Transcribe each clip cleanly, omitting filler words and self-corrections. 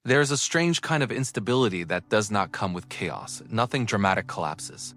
There is a strange kind of instability that does not come with chaos. Nothing dramatic collapses.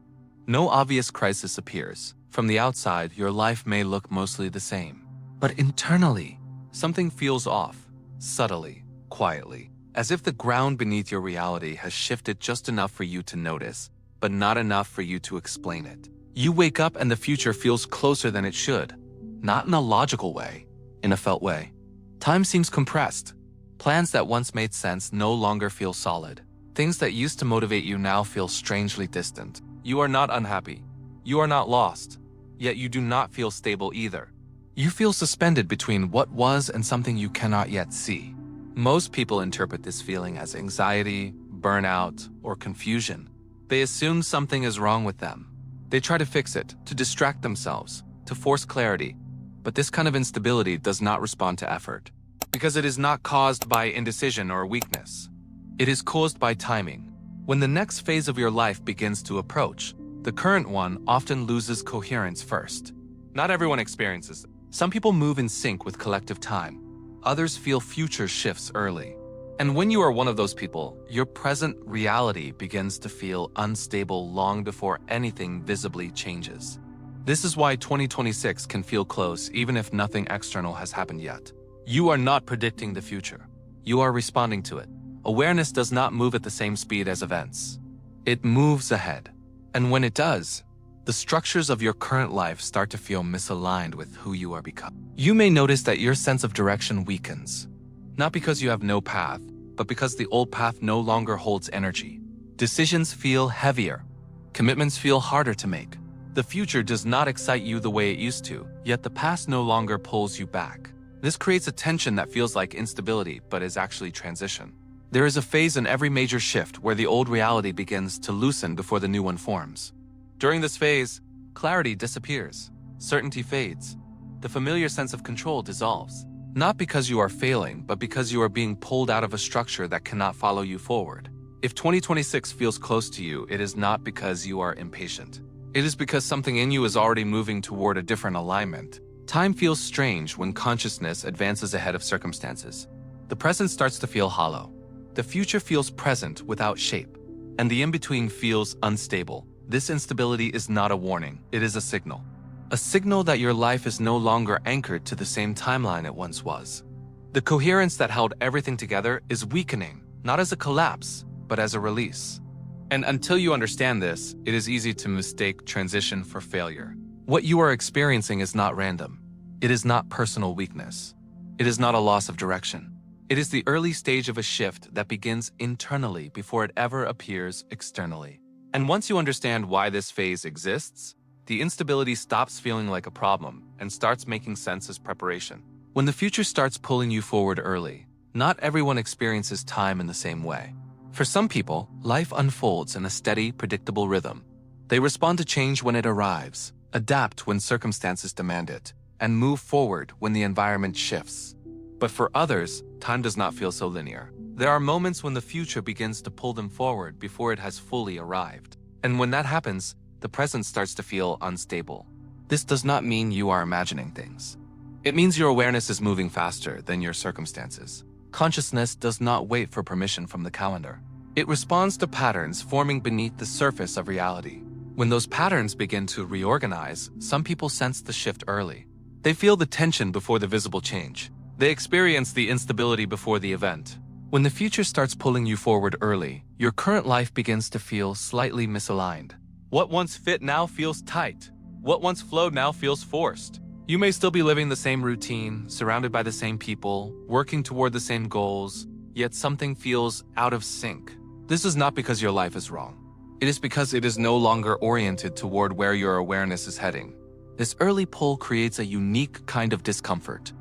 No obvious crisis appears. From the outside, your life may look mostly the same. But internally, something feels off, subtly, quietly, as if the ground beneath your reality has shifted just enough for you to notice, but not enough for you to explain it. You wake up and the future feels closer than it should. Not in a logical way, in a felt way. Time seems compressed. Plans that once made sense no longer feel solid. Things that used to motivate you now feel strangely distant. You are not unhappy. You are not lost. Yet you do not feel stable either. You feel suspended between what was and something you cannot yet see. Most people interpret this feeling as anxiety, burnout, or confusion. They assume something is wrong with them. They try to fix it, to distract themselves, to force clarity. But this kind of instability does not respond to effort, because it is not caused by indecision or weakness. It is caused by timing. When the next phase of your life begins to approach, the current one often loses coherence first. Not everyone experiences it. Some people move in sync with collective time. Others feel future shifts early. And when you are one of those people, your present reality begins to feel unstable long before anything visibly changes. This is why 2026 can feel close even if nothing external has happened yet. You are not predicting the future. You are responding to it. Awareness does not move at the same speed as events. It moves ahead. And when it does, the structures of your current life start to feel misaligned with who you are becoming. You may notice that your sense of direction weakens. Not because you have no path, but because the old path no longer holds energy. Decisions feel heavier. Commitments feel harder to make. The future does not excite you the way it used to, yet the past no longer pulls you back. This creates a tension that feels like instability, but is actually transition. There is a phase in every major shift where the old reality begins to loosen before the new one forms. During this phase, clarity disappears, certainty fades. The familiar sense of control dissolves. Not because you are failing, but because you are being pulled out of a structure that cannot follow you forward. If 2026 feels close to you, it is not because you are impatient. It is because something in you is already moving toward a different alignment. Time feels strange when consciousness advances ahead of circumstances. The present starts to feel hollow. The future feels present without shape, and the in-between feels unstable. This instability is not a warning, it is a signal. A signal that your life is no longer anchored to the same timeline it once was. The coherence that held everything together is weakening, not as a collapse, but as a release. And until you understand this, it is easy to mistake transition for failure. What you are experiencing is not random. It is not personal weakness. It is not a loss of direction. It is the early stage of a shift that begins internally before it ever appears externally. And once you understand why this phase exists, the instability stops feeling like a problem and starts making sense as preparation. When the future starts pulling you forward early, not everyone experiences time in the same way. For some people, life unfolds in a steady, predictable rhythm. They respond to change when it arrives, adapt when circumstances demand it, and move forward when the environment shifts. But for others, time does not feel so linear. There are moments when the future begins to pull them forward before it has fully arrived. And when that happens, the present starts to feel unstable. This does not mean you are imagining things. It means your awareness is moving faster than your circumstances. Consciousness does not wait for permission from the calendar. It responds to patterns forming beneath the surface of reality. When those patterns begin to reorganize, some people sense the shift early. They feel the tension before the visible change. They experience the instability before the event. When the future starts pulling you forward early, your current life begins to feel slightly misaligned. What once fit now feels tight. What once flowed now feels forced. You may still be living the same routine, surrounded by the same people, working toward the same goals, yet something feels out of sync. This is not because your life is wrong. It is because it is no longer oriented toward where your awareness is heading. This early pull creates a unique kind of discomfort.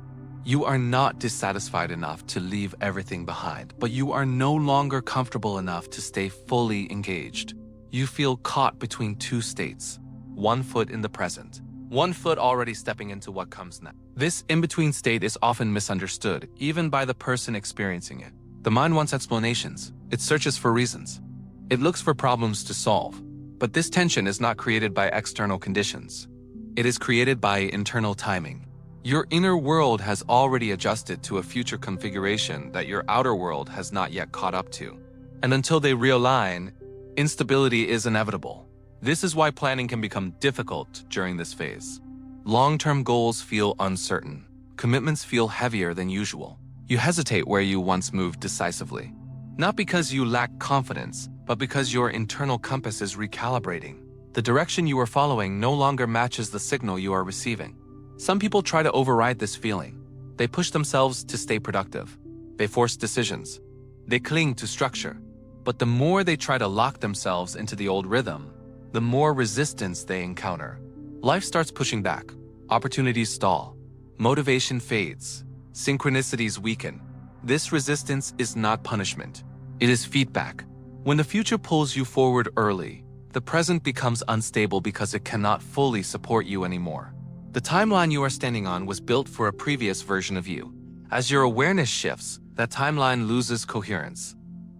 You are not dissatisfied enough to leave everything behind, but you are no longer comfortable enough to stay fully engaged. You feel caught between two states, one foot in the present, one foot already stepping into what comes next. This in-between state is often misunderstood, even by the person experiencing it. The mind wants explanations. It searches for reasons. It looks for problems to solve. But this tension is not created by external conditions. It is created by internal timing. Your inner world has already adjusted to a future configuration that your outer world has not yet caught up to. And until they realign, instability is inevitable. This is why planning can become difficult during this phase. Long-term goals feel uncertain. Commitments feel heavier than usual. You hesitate where you once moved decisively. Not because you lack confidence, but because your internal compass is recalibrating. The direction you are following no longer matches the signal you are receiving. Some people try to override this feeling. They push themselves to stay productive. They force decisions. They cling to structure. But the more they try to lock themselves into the old rhythm, the more resistance they encounter. Life starts pushing back. Opportunities stall. Motivation fades. Synchronicities weaken. This resistance is not punishment. It is feedback. When the future pulls you forward early, the present becomes unstable because it cannot fully support you anymore. The timeline you are standing on was built for a previous version of you. As your awareness shifts, that timeline loses coherence.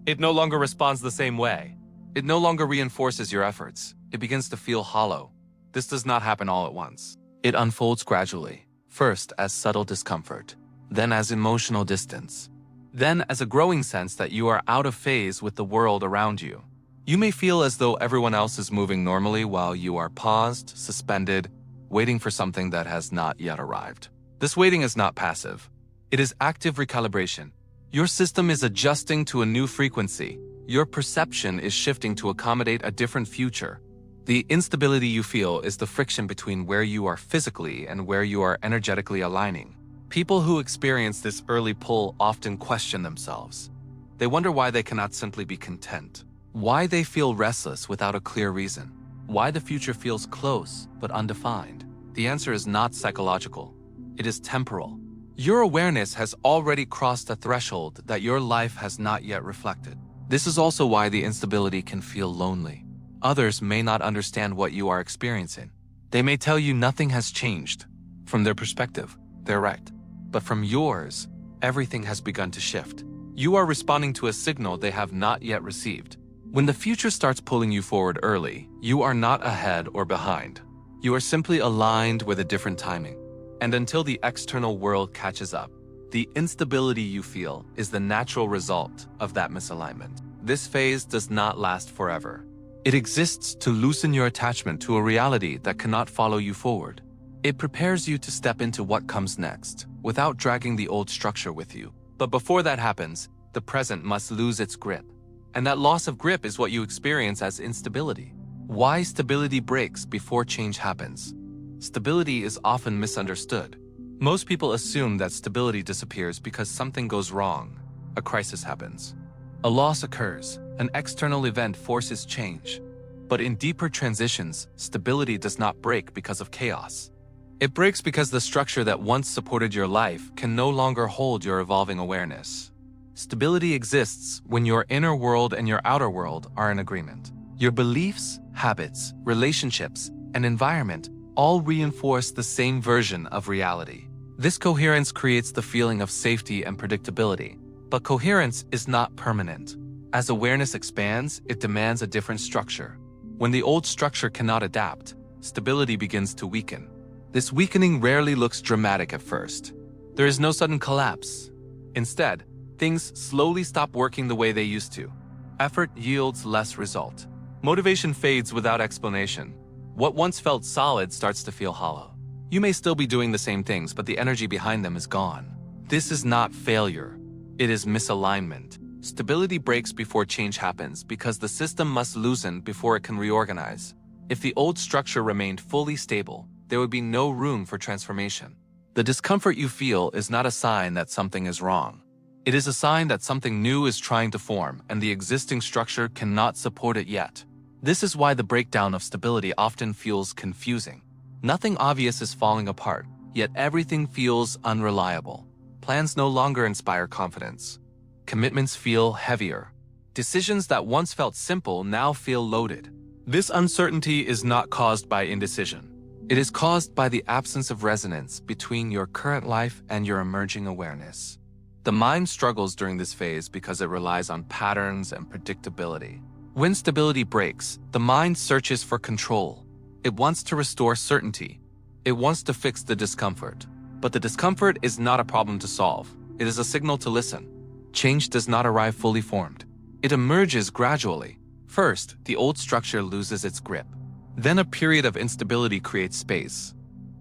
It no longer responds the same way. It no longer reinforces your efforts. It begins to feel hollow. This does not happen all at once. It unfolds gradually, first as subtle discomfort, then as emotional distance, then as a growing sense that you are out of phase with the world around you. You may feel as though everyone else is moving normally while you are paused, suspended, waiting for something that has not yet arrived. This waiting is not passive. It is active recalibration. Your system is adjusting to a new frequency. Your perception is shifting to accommodate a different future. The instability you feel is the friction between where you are physically and where you are energetically aligning. People who experience this early pull often question themselves. They wonder why they cannot simply be content, why they feel restless without a clear reason, why the future feels close but undefined. The answer is not psychological. It is temporal. Your awareness has already crossed a threshold that your life has not yet reflected. This is also why the instability can feel lonely. Others may not understand what you are experiencing. They may tell you nothing has changed. From their perspective, they're right. But from yours, everything has begun to shift. You are responding to a signal they have not yet received. When the future starts pulling you forward early, you are not ahead or behind. You are simply aligned with a different timing. And until the external world catches up, the instability you feel is the natural result of that misalignment. This phase does not last forever. It exists to loosen your attachment to a reality that cannot follow you forward. It prepares you to step into what comes next, without dragging the old structure with you. But before that happens, the present must lose its grip. And that loss of grip is what you experience as instability. Why stability breaks before change happens? Stability is often misunderstood. Most people assume that stability disappears because something goes wrong. A crisis happens. A loss occurs. An external event forces change. But in deeper transitions, stability does not break because of chaos. It breaks because the structure that once supported your life can no longer hold your evolving awareness. Stability exists when your inner world and your outer world are in agreement. Your beliefs, habits, relationships, and environment all reinforce the same version of reality. This coherence creates the feeling of safety and predictability. But coherence is not permanent. As awareness expands, it demands a different structure. When the old structure cannot adapt, stability begins to weaken. This weakening rarely looks dramatic at first. There is no sudden collapse. Instead, things slowly stop working the way they used to. Effort yields less result. Motivation fades without explanation. What once felt solid starts to feel hollow. You may still be doing the same things, but the energy behind them is gone. This is not failure. It is misalignment. Stability breaks before change happens because the system must loosen before it can reorganize. If the old structure remained fully stable, there would be no room for transformation. The discomfort you feel is not a sign that something is wrong. It is a sign that something new is trying to form and the existing structure cannot support it yet. This is why the breakdown of stability often feels confusing. Nothing obvious is falling apart, yet everything feels unreliable. Plans no longer inspire confidence. Commitments feel heavier. Decisions that once felt simple now feel loaded. This uncertainty is not caused by indecision. It is caused by the absence of resonance between your current life and your emerging awareness. The mind struggles during this phase because it relies on patterns and predictability. When stability breaks, the mind searches for control. It wants to restore certainty. It wants to fix the discomfort. But the discomfort is not a problem to solve. It is a signal to listen. Change does not arrive fully formed. It emerges gradually. First, the old structure loses its grip. Then a period of instability creates space.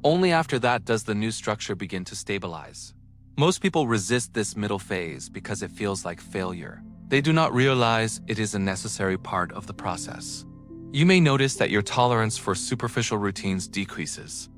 Only after that does the new structure begin to stabilize. Most people resist this middle phase because it feels like failure. They do not realize it is a necessary part of the process. You may notice that your tolerance for superficial routines decreases.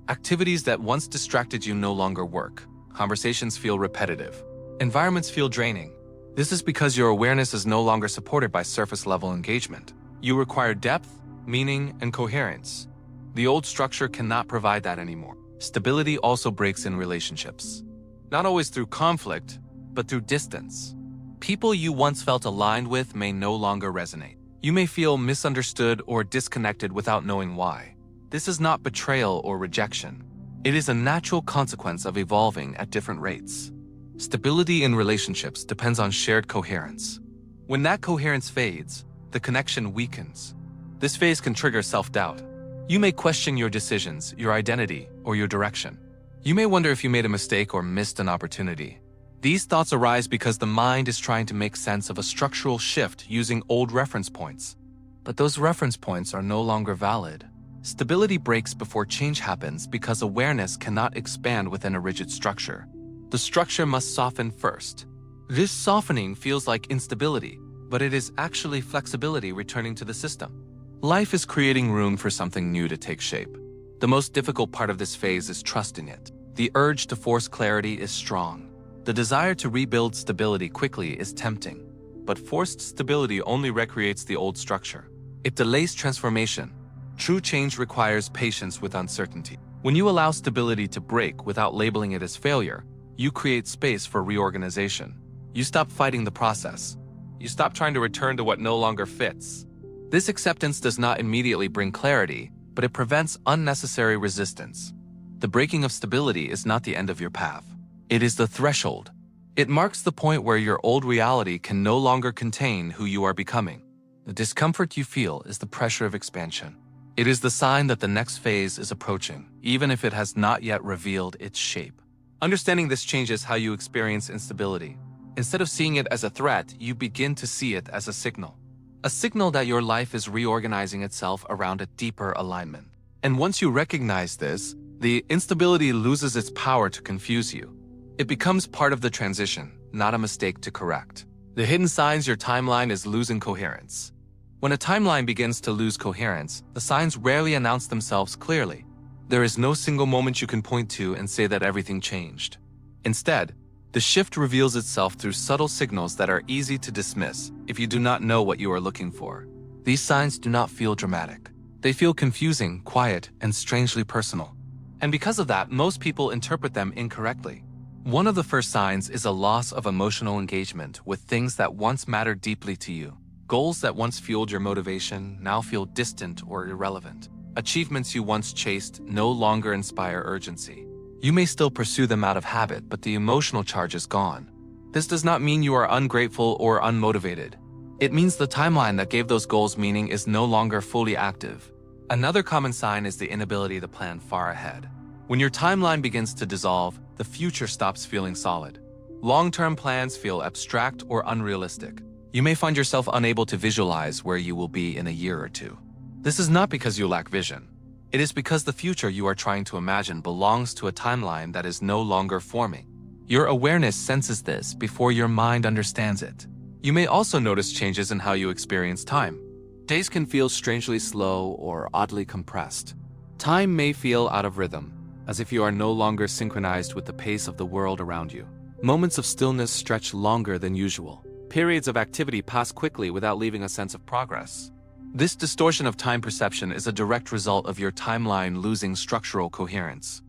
Activities that once distracted you no longer work. Conversations feel repetitive. Environments feel draining. This is because your awareness is no longer supported by surface-level engagement. You require depth, meaning, and coherence. The old structure cannot provide that anymore. Stability also breaks in relationships. Not always through conflict, but through distance. People you once felt aligned with may no longer resonate. You may feel misunderstood or disconnected without knowing why. This is not betrayal or rejection. It is a natural consequence of evolving at different rates. Stability in relationships depends on shared coherence. When that coherence fades, the connection weakens. This phase can trigger self-doubt. You may question your decisions, your identity, or your direction. You may wonder if you made a mistake or missed an opportunity. These thoughts arise because the mind is trying to make sense of a structural shift using old reference points. But those reference points are no longer valid. Stability breaks before change happens because awareness cannot expand within a rigid structure. The structure must soften first. This softening feels like instability, but it is actually flexibility returning to the system. Life is creating room for something new to take shape. The most difficult part of this phase is trusting it. The urge to force clarity is strong. The desire to rebuild stability quickly is tempting. But forced stability only recreates the old structure. It delays transformation. True change requires patience with uncertainty. When you allow stability to break without labeling it as failure, you create space for reorganization. You stop fighting the process. You stop trying to return to what no longer fits. This acceptance does not immediately bring clarity, but it prevents unnecessary resistance. The breaking of stability is not the end of your path. It is the threshold. It marks the point where your old reality can no longer contain who you are becoming. The discomfort you feel is the pressure of expansion. It is the sign that the next phase is approaching, even if it has not yet revealed its shape. Understanding this changes how you experience instability. Instead of seeing it as a threat, you begin to see it as a signal. A signal that your life is reorganizing itself around a deeper alignment. And once you recognize this, the instability loses its power to confuse you. It becomes part of the transition, not a mistake to correct. The hidden signs your timeline is losing coherence. When a timeline begins to lose coherence, the signs rarely announce themselves clearly. There is no single moment you can point to and say that everything changed. Instead, the shift reveals itself through subtle signals that are easy to dismiss if you do not know what you are looking for. These signs do not feel dramatic. They feel confusing, quiet, and strangely personal. And because of that, most people interpret them incorrectly. One of the first signs is a loss of emotional engagement with things that once mattered deeply to you. Goals that once fueled your motivation now feel distant or irrelevant. Achievements you once chased no longer inspire urgency. You may still pursue them out of habit, but the emotional charge is gone. This does not mean you are ungrateful or unmotivated. It means the timeline that gave those goals meaning is no longer fully active. Another common sign is the inability to plan far ahead. When your timeline begins to dissolve, the future stops feeling solid. Long-term plans feel abstract or unrealistic. You may find yourself unable to visualize where you will be in a year or two. This is not because you lack vision. It is because the future you are trying to imagine belongs to a timeline that is no longer forming. Your awareness senses this before your mind understands it. You may also notice changes in how you experience time. Days can feel strangely slow or oddly compressed. Time may feel out of rhythm, as if you are no longer synchronized with the pace of the world around you. Moments of stillness stretch longer than usual. Periods of activity pass quickly without leaving a sense of progress. This distortion of time perception is a direct result of your timeline losing structural coherence.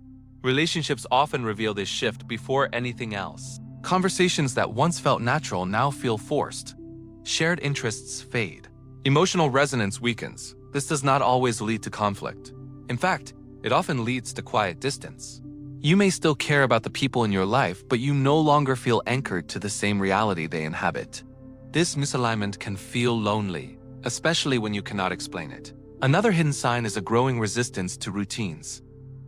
Relationships often reveal this shift before anything else. Conversations that once felt natural now feel forced. Shared interests fade. Emotional resonance weakens. This does not always lead to conflict. In fact, it often leads to quiet distance. You may still care about the people in your life, but you no longer feel anchored to the same reality they inhabit. This misalignment can feel lonely, especially when you cannot explain it. Another hidden sign is a growing resistance to routines.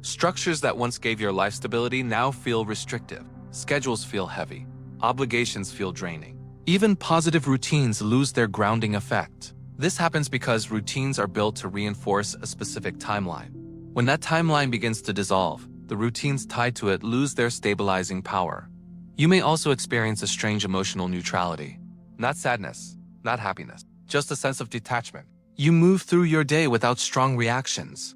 Structures that once gave your life stability now feel restrictive. Schedules feel heavy. Obligations feel draining. Even positive routines lose their grounding effect. This happens because routines are built to reinforce a specific timeline. When that timeline begins to dissolve, the routines tied to it lose their stabilizing power. You may also experience a strange emotional neutrality. Not sadness, not happiness, just a sense of detachment. You move through your day without strong reactions.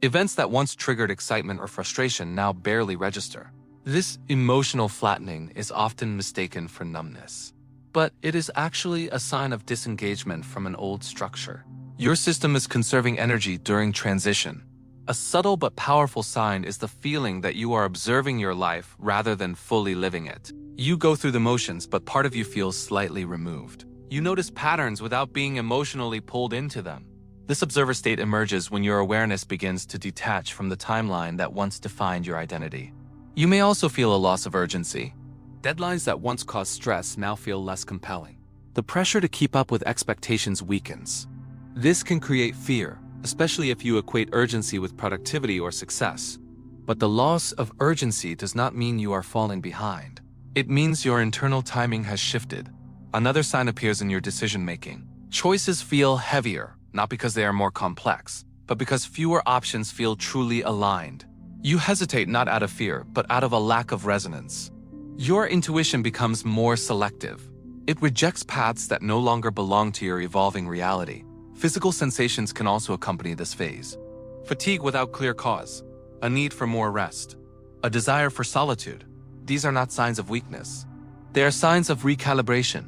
Events that once triggered excitement or frustration now barely register. This emotional flattening is often mistaken for numbness. But it is actually a sign of disengagement from an old structure. Your system is conserving energy during transition. A subtle but powerful sign is the feeling that you are observing your life rather than fully living it. You go through the motions, but part of you feels slightly removed. You notice patterns without being emotionally pulled into them. This observer state emerges when your awareness begins to detach from the timeline that once defined your identity. You may also feel a loss of urgency. Deadlines that once caused stress now feel less compelling. The pressure to keep up with expectations weakens. This can create fear, especially if you equate urgency with productivity or success. But the loss of urgency does not mean you are falling behind. It means your internal timing has shifted. Another sign appears in your decision-making. Choices feel heavier, not because they are more complex, but because fewer options feel truly aligned. You hesitate not out of fear, but out of a lack of resonance. Your intuition becomes more selective. It rejects paths that no longer belong to your evolving reality. Physical sensations can also accompany this phase. Fatigue without clear cause, a need for more rest, a desire for solitude. These are not signs of weakness. They are signs of recalibration.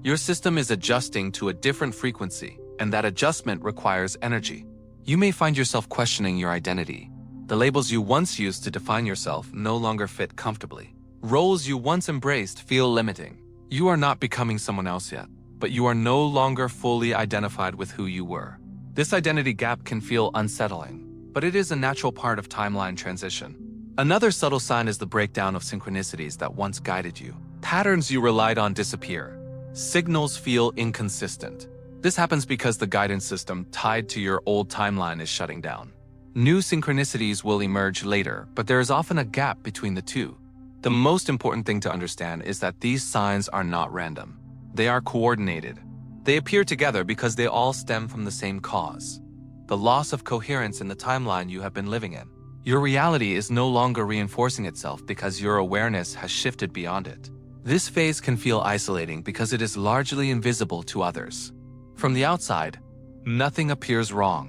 Your system is adjusting to a different frequency, and that adjustment requires energy. You may find yourself questioning your identity. The labels you once used to define yourself no longer fit comfortably. Roles you once embraced feel limiting. You are not becoming someone else yet, but you are no longer fully identified with who you were. This identity gap can feel unsettling, but it is a natural part of timeline transition. Another subtle sign is the breakdown of synchronicities that once guided you. Patterns you relied on disappear. Signals feel inconsistent. This happens because the guidance system tied to your old timeline is shutting down. New synchronicities will emerge later, but there is often a gap between the two. The most important thing to understand is that these signs are not random. They are coordinated. They appear together because they all stem from the same cause: the loss of coherence in the timeline you have been living in. Your reality is no longer reinforcing itself because your awareness has shifted beyond it. This phase can feel isolating because it is largely invisible to others. From the outside, nothing appears wrong.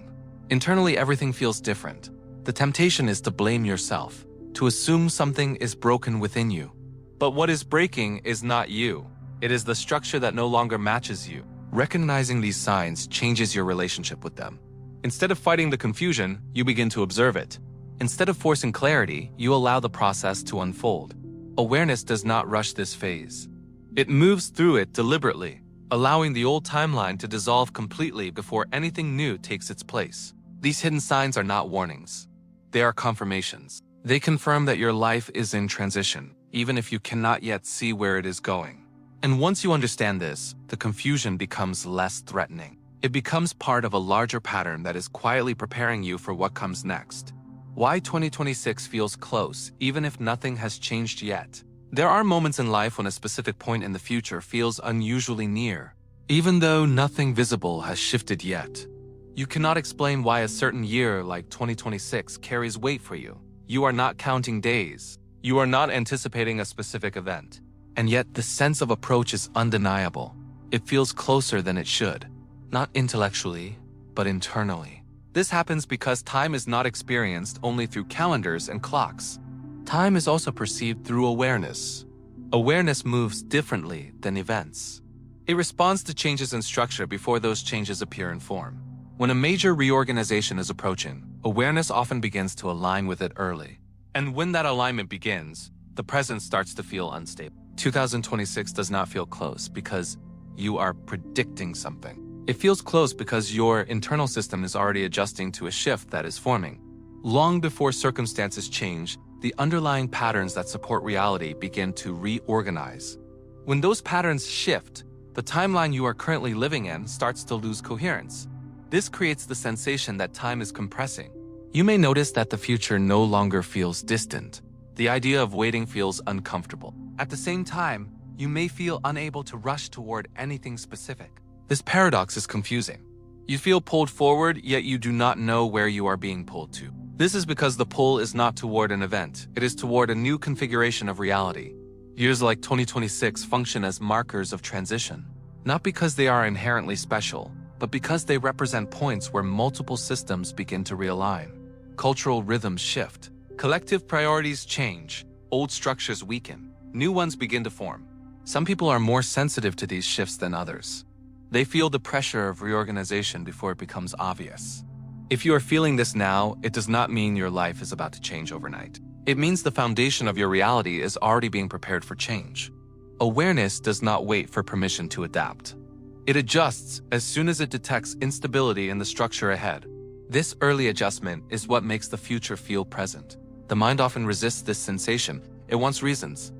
Internally, everything feels different. The temptation is to blame yourself, to assume something is broken within you. But what is breaking is not you. It is the structure that no longer matches you. Recognizing these signs changes your relationship with them. Instead of fighting the confusion, you begin to observe it. Instead of forcing clarity, you allow the process to unfold. Awareness does not rush this phase. It moves through it deliberately, allowing the old timeline to dissolve completely before anything new takes its place. These hidden signs are not warnings. They are confirmations. They confirm that your life is in transition, even if you cannot yet see where it is going. And once you understand this, the confusion becomes less threatening. It becomes part of a larger pattern that is quietly preparing you for what comes next. Why 2026 feels close, even if nothing has changed yet. There are moments in life when a specific point in the future feels unusually near, even though nothing visible has shifted yet. You cannot explain why a certain year like 2026 carries weight for you. You are not counting days. You are not anticipating a specific event. And yet the sense of approach is undeniable. It feels closer than it should, not intellectually, but internally. This happens because time is not experienced only through calendars and clocks. Time is also perceived through awareness. Awareness moves differently than events. It responds to changes in structure before those changes appear in form. When a major reorganization is approaching, awareness often begins to align with it early. And when that alignment begins, the present starts to feel unstable. 2026 does not feel close because you are predicting something. It feels close because your internal system is already adjusting to a shift that is forming. Long before circumstances change, the underlying patterns that support reality begin to reorganize. When those patterns shift, the timeline you are currently living in starts to lose coherence. This creates the sensation that time is compressing. You may notice that the future no longer feels distant. The idea of waiting feels uncomfortable. At the same time, you may feel unable to rush toward anything specific. This paradox is confusing. You feel pulled forward, yet you do not know where you are being pulled to. This is because the pull is not toward an event, it is toward a new configuration of reality. Years like 2026 function as markers of transition, not because they are inherently special, but because they represent points where multiple systems begin to realign. Cultural rhythms shift, collective priorities change, old structures weaken, new ones begin to form. Some people are more sensitive to these shifts than others. They feel the pressure of reorganization before it becomes obvious. If you are feeling this now, it does not mean your life is about to change overnight. It means the foundation of your reality is already being prepared for change. Awareness does not wait for permission to adapt. It adjusts as soon as it detects instability in the structure ahead. This early adjustment is what makes the future feel present. The mind often resists this sensation. It wants reasons.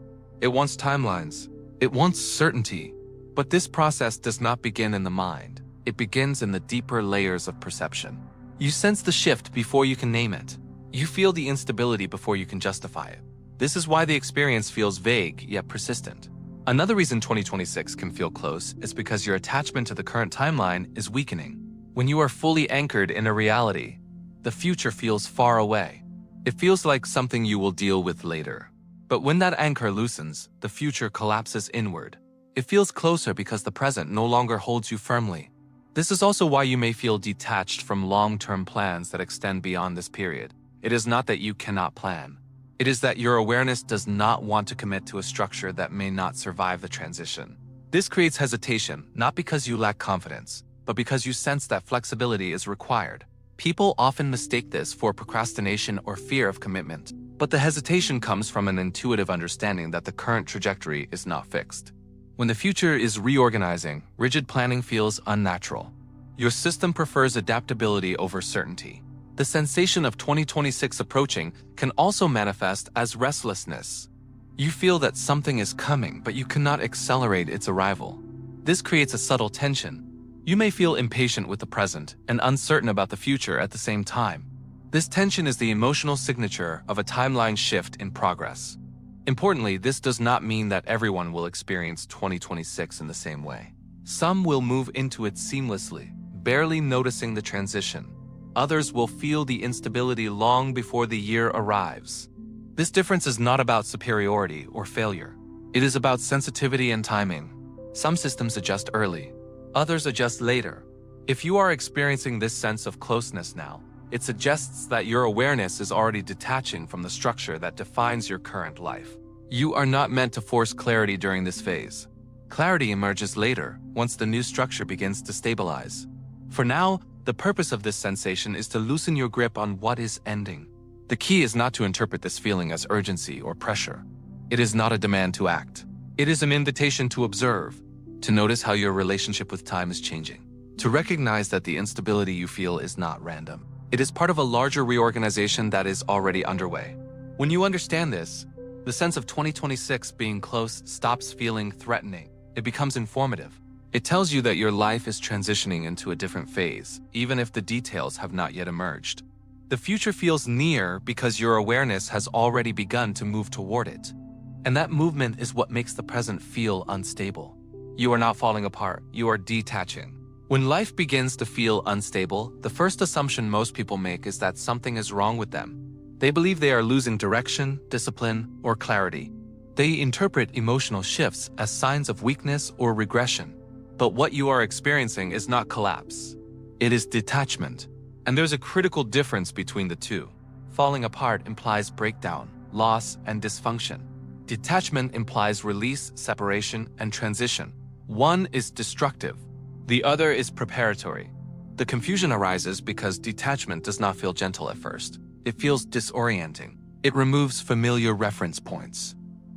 It wants timelines. It wants certainty. But this process does not begin in the mind. It begins in the deeper layers of perception. You sense the shift before you can name it. You feel the instability before you can justify it. This is why the experience feels vague yet persistent. Another reason 2026 can feel close is because your attachment to the current timeline is weakening. When you are fully anchored in a reality, the future feels far away. It feels like something you will deal with later. But when that anchor loosens, the future collapses inward. It feels closer because the present no longer holds you firmly. This is also why you may feel detached from long-term plans that extend beyond this period. It is not that you cannot plan. It is that your awareness does not want to commit to a structure that may not survive the transition. This creates hesitation, not because you lack confidence, but because you sense that flexibility is required. People often mistake this for procrastination or fear of commitment, but the hesitation comes from an intuitive understanding that the current trajectory is not fixed. When the future is reorganizing, rigid planning feels unnatural. Your system prefers adaptability over certainty. The sensation of 2026 approaching can also manifest as restlessness. You feel that something is coming, but you cannot accelerate its arrival. This creates a subtle tension. You may feel impatient with the present and uncertain about the future at the same time. This tension is the emotional signature of a timeline shift in progress. Importantly, this does not mean that everyone will experience 2026 in the same way. Some will move into it seamlessly, barely noticing the transition. Others will feel the instability long before the year arrives. This difference is not about superiority or failure. It is about sensitivity and timing. Some systems adjust early, others adjust later. If you are experiencing this sense of closeness now, it suggests that your awareness is already detaching from the structure that defines your current life. You are not meant to force clarity during this phase. Clarity emerges later, once the new structure begins to stabilize. For now, the purpose of this sensation is to loosen your grip on what is ending. The key is not to interpret this feeling as urgency or pressure. It is not a demand to act. It is an invitation to observe, to notice how your relationship with time is changing, to recognize that the instability you feel is not random. It is part of a larger reorganization that is already underway. When you understand this, the sense of 2026 being close stops feeling threatening. It becomes informative. It tells you that your life is transitioning into a different phase, even if the details have not yet emerged. The future feels near because your awareness has already begun to move toward it. And that movement is what makes the present feel unstable. You are not falling apart, you are detaching. When life begins to feel unstable, the first assumption most people make is that something is wrong with them. They believe they are losing direction, discipline, or clarity. They interpret emotional shifts as signs of weakness or regression. But what you are experiencing is not collapse. It is detachment. And there's a critical difference between the two. Falling apart implies breakdown, loss, and dysfunction. Detachment implies release, separation, and transition. One is destructive. The other is preparatory. The confusion arises because detachment does not feel gentle at first. It feels disorienting. It removes familiar reference points.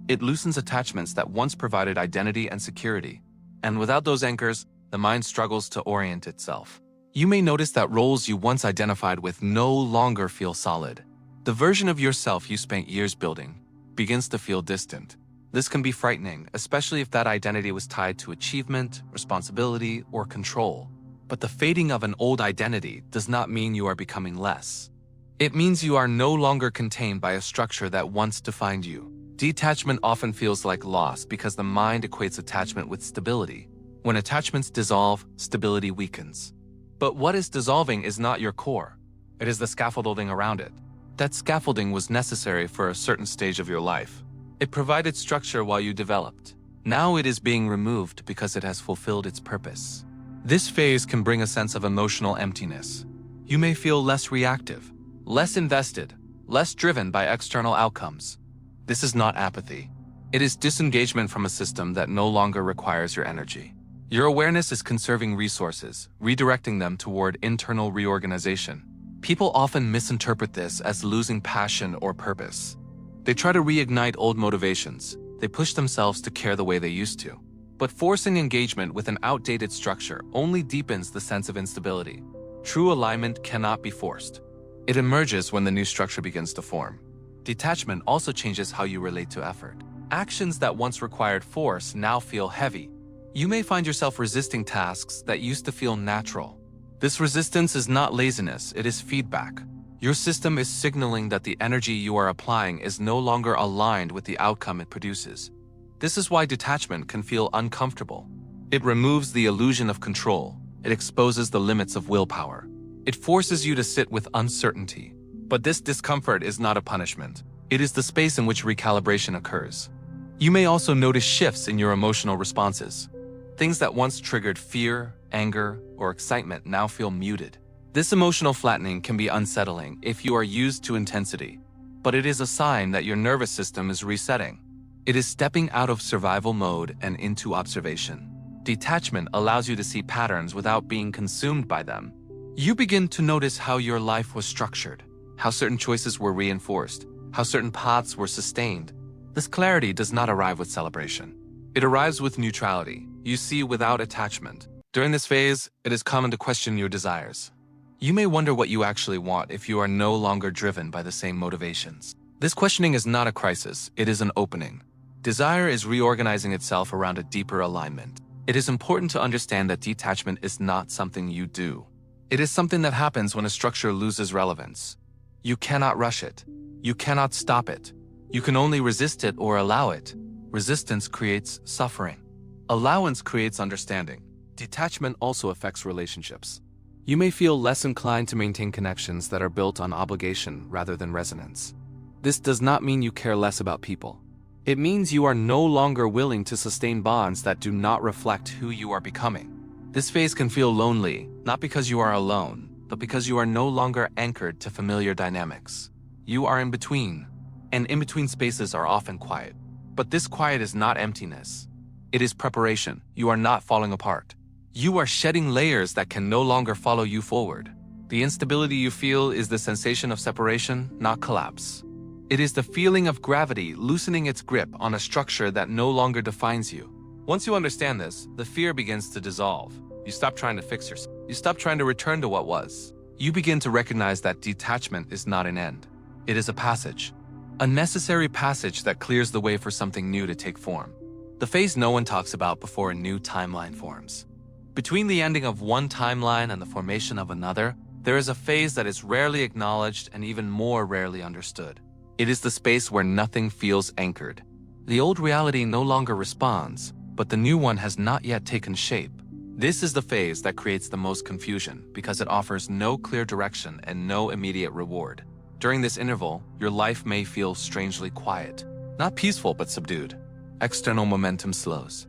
It loosens attachments that once provided identity and security. And without those anchors, the mind struggles to orient itself. You may notice that roles you once identified with no longer feel solid. The version of yourself you spent years building begins to feel distant. This can be frightening, especially if that identity was tied to achievement, responsibility, or control. But the fading of an old identity does not mean you are becoming less. It means you are no longer contained by a structure that once defined you. Detachment often feels like loss because the mind equates attachment with stability. When attachments dissolve, stability weakens. But what is dissolving is not your core. It is the scaffolding around it. That scaffolding was necessary for a certain stage of your life. It provided structure while you developed. Now it is being removed because it has fulfilled its purpose. This phase can bring a sense of emotional emptiness. You may feel less reactive, less invested, less driven by external outcomes. This is not apathy. It is disengagement from a system that no longer requires your energy. Your awareness is conserving resources, redirecting them toward internal reorganization. People often misinterpret this as losing passion or purpose. They try to reignite old motivations. They push themselves to care the way they used to. But forcing engagement with an outdated structure only deepens the sense of instability. True alignment cannot be forced. It emerges when the new structure begins to form. Detachment also changes how you relate to effort. Actions that once required force now feel heavy. You may find yourself resisting tasks that used to feel natural. This resistance is not laziness, it is feedback. Your system is signaling that the energy you are applying is no longer aligned with the outcome it produces. This is why detachment can feel uncomfortable. It removes the illusion of control. It exposes the limits of willpower. It forces you to sit with uncertainty. But this discomfort is not a punishment. It is the space in which recalibration occurs. You may also notice shifts in your emotional responses. Things that once triggered fear, anger, or excitement now feel muted. This emotional flattening can be unsettling if you are used to intensity, but it is a sign that your nervous system is resetting. It is stepping out of survival mode and into observation. Detachment allows you to see patterns without being consumed by them. You begin to notice how your life was structured, how certain choices were reinforced, how certain paths were sustained. This clarity does not arrive with celebration. It arrives with neutrality. You see without attachment. During this phase, it is common to question your desires. You may wonder what you actually want if you are no longer driven by the same motivations. This questioning is not a crisis, it is an opening. Desire is reorganizing itself around a deeper alignment. It is important to understand that detachment is not something you do. It is something that happens when a structure loses relevance. You cannot rush it. You cannot stop it. You can only resist it or allow it. Resistance creates suffering. Allowance creates understanding. Detachment also affects relationships. You may feel less inclined to maintain connections that are built on obligation rather than resonance. This does not mean you care less about people. It means you are no longer willing to sustain bonds that do not reflect who you are becoming. This phase can feel lonely, not because you are alone, but because you are no longer anchored to familiar dynamics. You are in between, and in-between spaces are often quiet. But this quiet is not emptiness. It is preparation. You are not falling apart. You are shedding layers that can no longer follow you forward. The instability you feel is the sensation of separation, not collapse. It is the feeling of gravity loosening its grip on a structure that no longer defines you. Once you understand this, the fear begins to dissolve. You stop trying to fix yourself. You stop trying to return to what was. You begin to recognize that detachment is not an end. It is a passage. A necessary passage that clears the way for something new to take form. The phase no one talks about before a new timeline forms. Between the ending of one timeline and the formation of another, there is a phase that is rarely acknowledged and even more rarely understood. It is the space where nothing feels anchored. The old reality no longer responds, but the new one has not yet taken shape. This is the phase that creates the most confusion because it offers no clear direction and no immediate reward. During this interval, your life may feel strangely quiet. Not peaceful, but subdued. External momentum slows.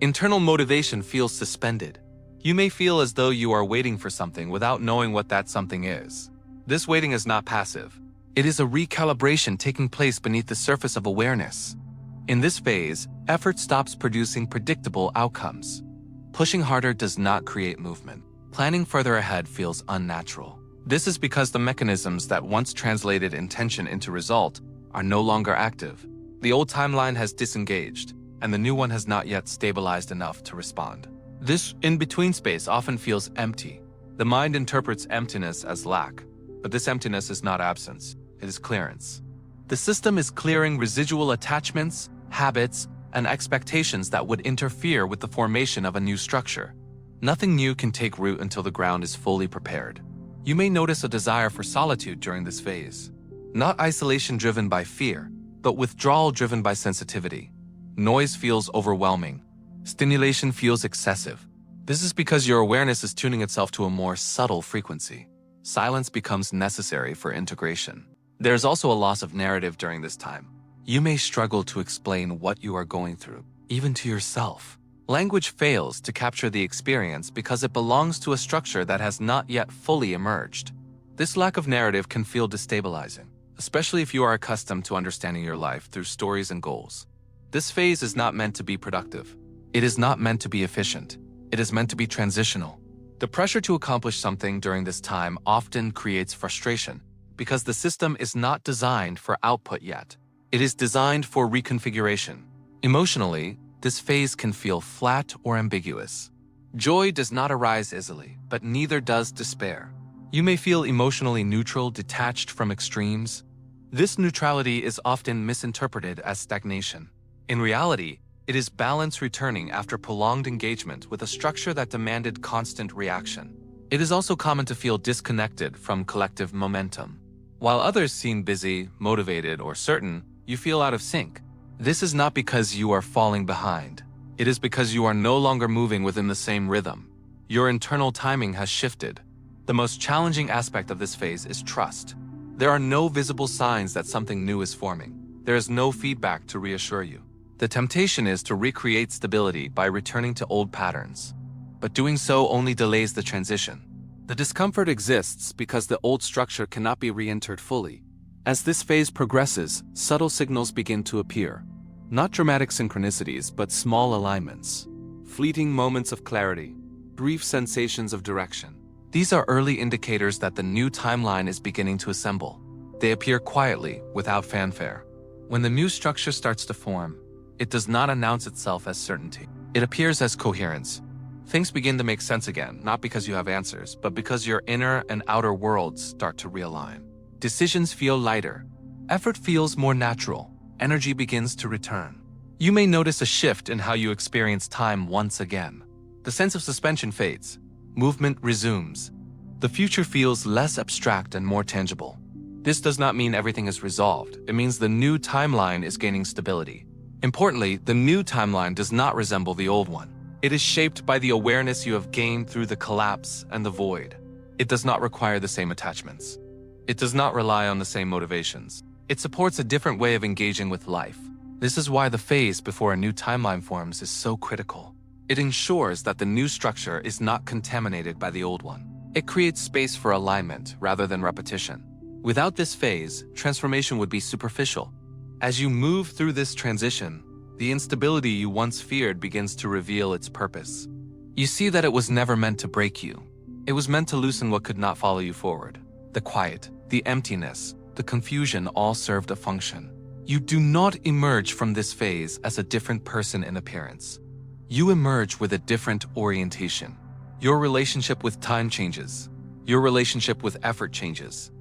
Internal motivation feels suspended. You may feel as though you are waiting for something without knowing what that something is. This waiting is not passive. It is a recalibration taking place beneath the surface of awareness. In this phase, effort stops producing predictable outcomes. Pushing harder does not create movement. Planning further ahead feels unnatural. This is because the mechanisms that once translated intention into result are no longer active. The old timeline has disengaged, and the new one has not yet stabilized enough to respond. This in-between space often feels empty. The mind interprets emptiness as lack, but this emptiness is not absence, it is clearance. The system is clearing residual attachments, habits, and expectations that would interfere with the formation of a new structure. Nothing new can take root until the ground is fully prepared. You may notice a desire for solitude during this phase. Not isolation driven by fear, but withdrawal driven by sensitivity. Noise feels overwhelming. Stimulation feels excessive. This is because your awareness is tuning itself to a more subtle frequency. Silence becomes necessary for integration. There's also a loss of narrative during this time. You may struggle to explain what you are going through, even to yourself. Language fails to capture the experience because it belongs to a structure that has not yet fully emerged. This lack of narrative can feel destabilizing, especially if you are accustomed to understanding your life through stories and goals. This phase is not meant to be productive. It is not meant to be efficient. It is meant to be transitional. The pressure to accomplish something during this time often creates frustration because the system is not designed for output yet. It is designed for reconfiguration. Emotionally, this phase can feel flat or ambiguous. Joy does not arise easily, but neither does despair. You may feel emotionally neutral, detached from extremes. This neutrality is often misinterpreted as stagnation. In reality, it is balance returning after prolonged engagement with a structure that demanded constant reaction. It is also common to feel disconnected from collective momentum. While others seem busy, motivated, or certain, you feel out of sync. This is not because you are falling behind. It is because you are no longer moving within the same rhythm. Your internal timing has shifted. The most challenging aspect of this phase is trust. There are no visible signs that something new is forming. There is no feedback to reassure you. The temptation is to recreate stability by returning to old patterns. But doing so only delays the transition. The discomfort exists because the old structure cannot be re-entered fully. As this phase progresses, subtle signals begin to appear. Not dramatic synchronicities, but small alignments. Fleeting moments of clarity. Brief sensations of direction. These are early indicators that the new timeline is beginning to assemble. They appear quietly, without fanfare. When the new structure starts to form, it does not announce itself as certainty. It appears as coherence. Things begin to make sense again, not because you have answers, but because your inner and outer worlds start to realign. Decisions feel lighter. Effort feels more natural. Energy begins to return. You may notice a shift in how you experience time once again. The sense of suspension fades. Movement resumes. The future feels less abstract and more tangible. This does not mean everything is resolved. It means the new timeline is gaining stability. Importantly, the new timeline does not resemble the old one. It is shaped by the awareness you have gained through the collapse and the void. It does not require the same attachments. It does not rely on the same motivations. It supports a different way of engaging with life. This is why the phase before a new timeline forms is so critical. It ensures that the new structure is not contaminated by the old one. It creates space for alignment rather than repetition. Without this phase, transformation would be superficial. As you move through this transition, the instability you once feared begins to reveal its purpose. You see that it was never meant to break you. It was meant to loosen what could not follow you forward. The quiet, the emptiness, the confusion all served a function. You do not emerge from this phase as a different person in appearance. You emerge with a different orientation. Your relationship with time changes. Your relationship with effort changes.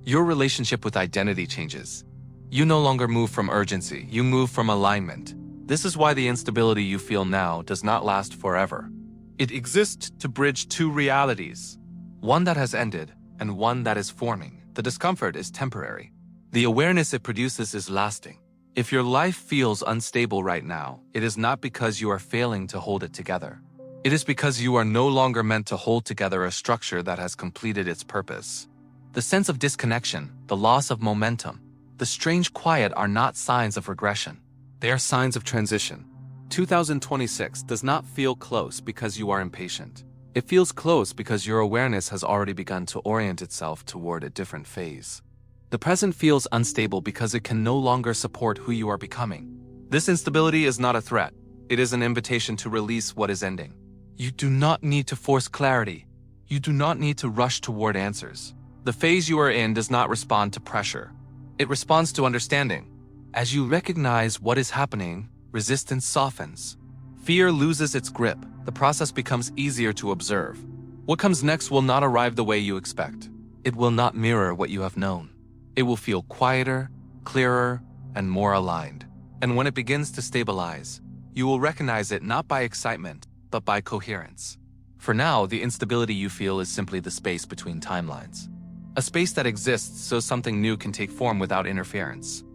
Your relationship with identity changes. You no longer move from urgency, you move from alignment. This is why the instability you feel now does not last forever. It exists to bridge two realities, one that has ended and one that is forming. The discomfort is temporary. The awareness it produces is lasting. If your life feels unstable right now, it is not because you are failing to hold it together. It is because you are no longer meant to hold together a structure that has completed its purpose. The sense of disconnection, the loss of momentum, the strange quiet are not signs of regression. They are signs of transition. 2026 does not feel close because you are impatient. It feels close because your awareness has already begun to orient itself toward a different phase. The present feels unstable because it can no longer support who you are becoming. This instability is not a threat. It is an invitation to release what is ending. You do not need to force clarity. You do not need to rush toward answers. The phase you are in does not respond to pressure. It responds to understanding. As you recognize what is happening, resistance softens. Fear loses its grip. The process becomes easier to observe. What comes next will not arrive the way you expect. It will not mirror what you have known. It will feel quieter, clearer, and more aligned. And when it begins to stabilize, you will recognize it not by excitement, but by coherence. For now, the instability you feel is simply the space between timelines. A space that exists so something new can take form without interference.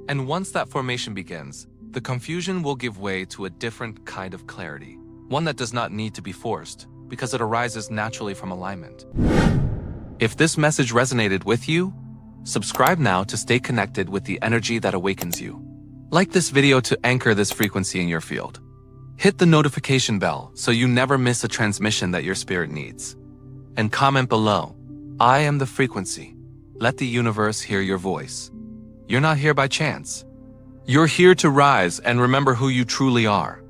And once that formation begins, the confusion will give way to a different kind of clarity, one that does not need to be forced, because it arises naturally from alignment. If this message resonated with you, subscribe now to stay connected with the energy that awakens you. Like this video to anchor this frequency in your field. Hit the notification bell so you never miss a transmission that your spirit needs. And comment below, I am the frequency. Let the universe hear your voice. You're not here by chance. You're here to rise and remember who you truly are.